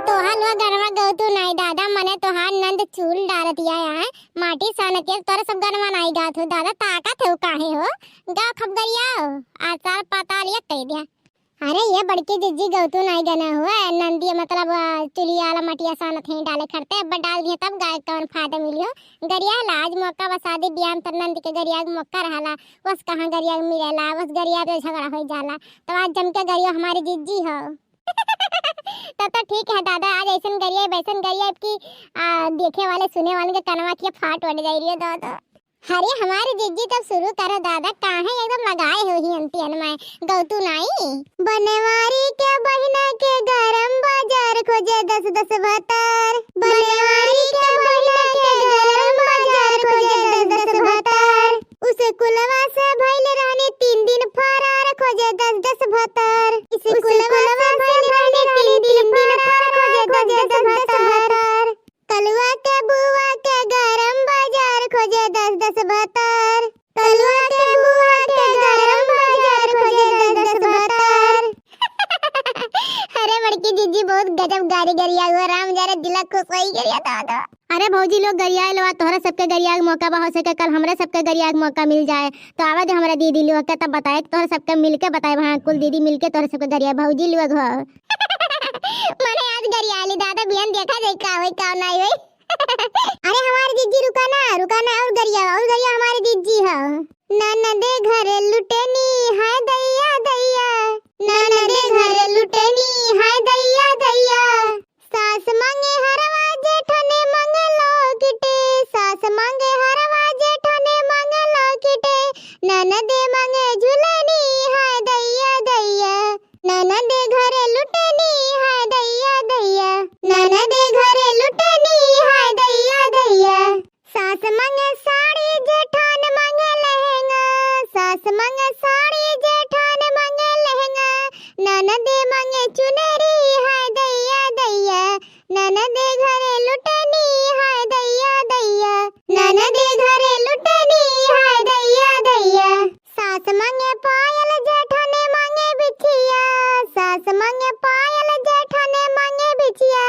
तोहा लो गनवा गौतू नहीं दादा मने तोहार नंद चूल डालतिया है माटी सनतिया तोरा सब गनवा नहीं गात हो दादा ताकत हो काहे हो गाँव खबगरिया आचार पाताल ये कह दिया। अरे ये बड़की जिज्जी गौतू नहीं गना हुआ नंदी मतलब चुलिया वाला मटिया सन थे डाले खड़ते अब डाल दिए तब गाय कौन फायदा मिलियो गरिया लाज मौका बस शादी ब्याह तर नंदी के गरिया के मौका रहला बस कहां गरिया मिलेला बस गरिया पे झगड़ा हो जाला तो आज जम के गरिया हमारी जिज्जी हो तब तो ठीक है दादा आज ऐसन गरिया वैसन गरिया की देखे वाले सुने वाले के कनवा की फाट उड़ जाई रही है दादा। अरे हमारी जिज्जी तब शुरू करो दादा काहे एकदम लगाए हो ही अंतियन में गौतू नहीं बनवारी के बहिना के गरम बाजार खोजे 10-10 बहत्तर बनवारी के बहिना के गरम बाजार खोजे 10-10 बहत्तर उसे कुलवा से भइल रहने 3 दिन फरार खोजे 10-10 बहत्तर इसे कुलवा से भइल रहने 3 दिन फरार खोजे 10-10 बहत्तर कलवा के बुआ के गरम बाजार खोजे 10-10 बहत्तर कलवा के बुआ के गरम बाजार खोजे 10-10 बहत्तर अरे बड़की जीजी बहुत गजब गाड़ी गरिया हुआ राम जरा दिल खुश होई गरिया दादा। अरे भौजी लोग गरिया लवा तोहरा सबके गरिया के मौका बा हो सके कल हमरे सबके गरिया के मौका मिल जाए तो आवाज हमरा दीदी लोग के तब बताए तोहरा सबके मिलके बताए हां कुल दीदी मिलके तोहरा सबके गरिया भौजी लोग हो माने आज गरिया ली दादा बियान देखा जाए का होई का नहीं होई अरे हमारी जीजी रुका ना और गरिया हमारी जीजी है ननदे घर लुटेनी हाय दैया दैया ननदे घर लुटेनी हाय दैया दैया सास मांगे हरवा जेठने मंगलो किटे सास मांगे हरवा जेठने मंगलो किटे ननदे मांगे झुलनी हाय दैया दैया ननदे घर लुटेनी हाय दैया दैया ननदे घर लुटेनी हाय दैया दैया सास मांगे साड़ी जेठान मांगे लहंगा सास मांगे साड़ी जेठान मांगे लहंगा ननदे मांगे चुनरी हाय दैया दैया ननदे घर लुटेनी हाय दैया दैया ननदे घर लुटेनी हाय दैया दैया सास मांगे पायल जेठाने मांगे बिछिया सास मांगे पायल जेठाने मांगे बिछिया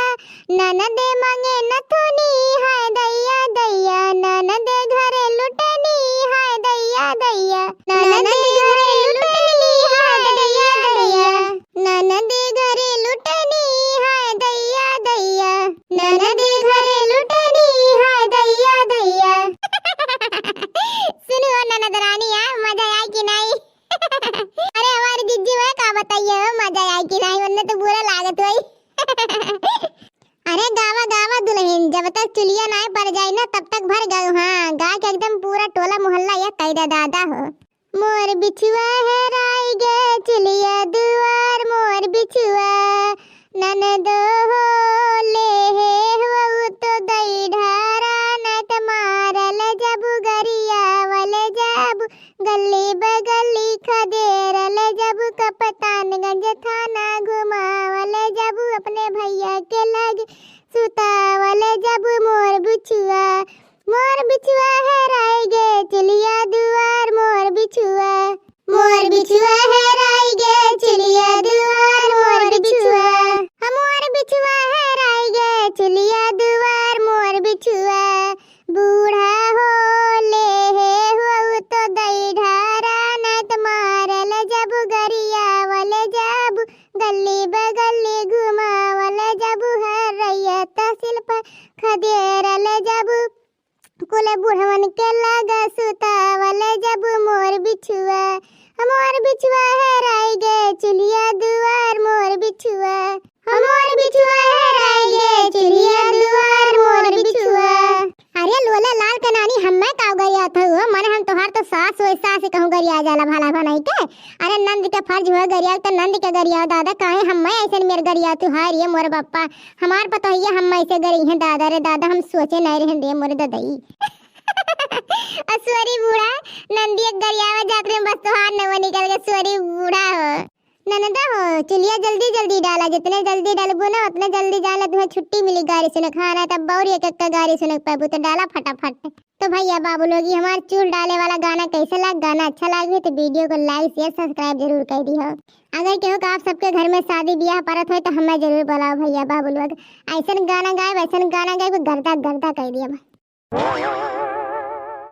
ननदे मांगे नथुनी हाय दैया दैया ननदे घर लुटेनी हाय दैया दैया ननदे घर लुटेनी हाय दैया दैया ननदे घर लुटेनी हाय दैया दैया ननदे घर लुटेनी हाय दैया दैया सुनो ननद रानी मजा आई कि नहीं अरे हमारी जिज्जी है का बताइए मजा आई कि नहीं वरना तो बुरा लागत होई अरे गावा गावा दुल्हन जब तक चुलिया ना पड़ जाए ना तब तक भर गए हां गा के एकदम पूरा टोला मोहल्ला या कैदा दादा हो मोर बिछुआ है राई गे चुलिया दुआर मोर बिछुआ ननदो हो ले हे हो तो दई ढारा नट मारल जब गरिया वाले जब गली बगली खदेरल जब कपतानगंज थाना घुमावल जब अपने भैया के लग सुतावल जब मोर बिछुआ है राई गे चलिया दुआर मोर बिछुआ है राई गे चलिया दुआर मोर बिछुआ है राई गे चलिया दुआर मोर बिछुआ बूढ़ा हो ले हे हो तो दई ढारा नट मारल जब गरिया वाले जब गली बगली घुमावल जब हर रैया तहसील पर खदेरल जब कुल बुढ़वन के लगा सुतावल जब मोर बिछुआ है राई गे चुलिया दुआर मोर बिछुआ है राई गे चुलिया दुआर मोर बिछुआ अरे लोला लाल के नानी हम्मे का गरिया था मन हम तोहार तो सास होय सास कहूं गरिया जाला भला भलाई के अरे नंद के फर्ज हुआ गरिया तो नंद के गरिया दादा काहे हम्मे ऐसे मेरे गरिया तुहार ये मोर बप्पा हमार पतोहिया हम ऐसे गरी हैं दादा रे दादा हम सोचे नहीं रहे दे मोर ददई असुरी बूढ़ा नंदी एक गरियावा जात में बस तोहार न निकल के सुरी बूढ़ा हो ननदा हो चलिए जल्दी जल्दी डाला, जितने जल्दी डालबो ना उतने जल्दी जाला, तुम्हें छुट्टी मिली गाड़ी सुने खाना तब बौरी एक गाड़ी सुने पाबू, तो डाला फटाफट। तो भैया बाबू लोग ये हमारे चूल डाले वाला गाना कैसे लग, गाना अच्छा लगे तो वीडियो को लाइक शेयर सब्सक्राइब जरूर कर दियो। अगर केहू का आप सबके घर में शादी ब्याह परत हो तो हमें जरूर बुलाओ भैया बाबू लोग, ऐसा गाना गाए वैसा गाना गाए गर्दा गर्दा कर दिया।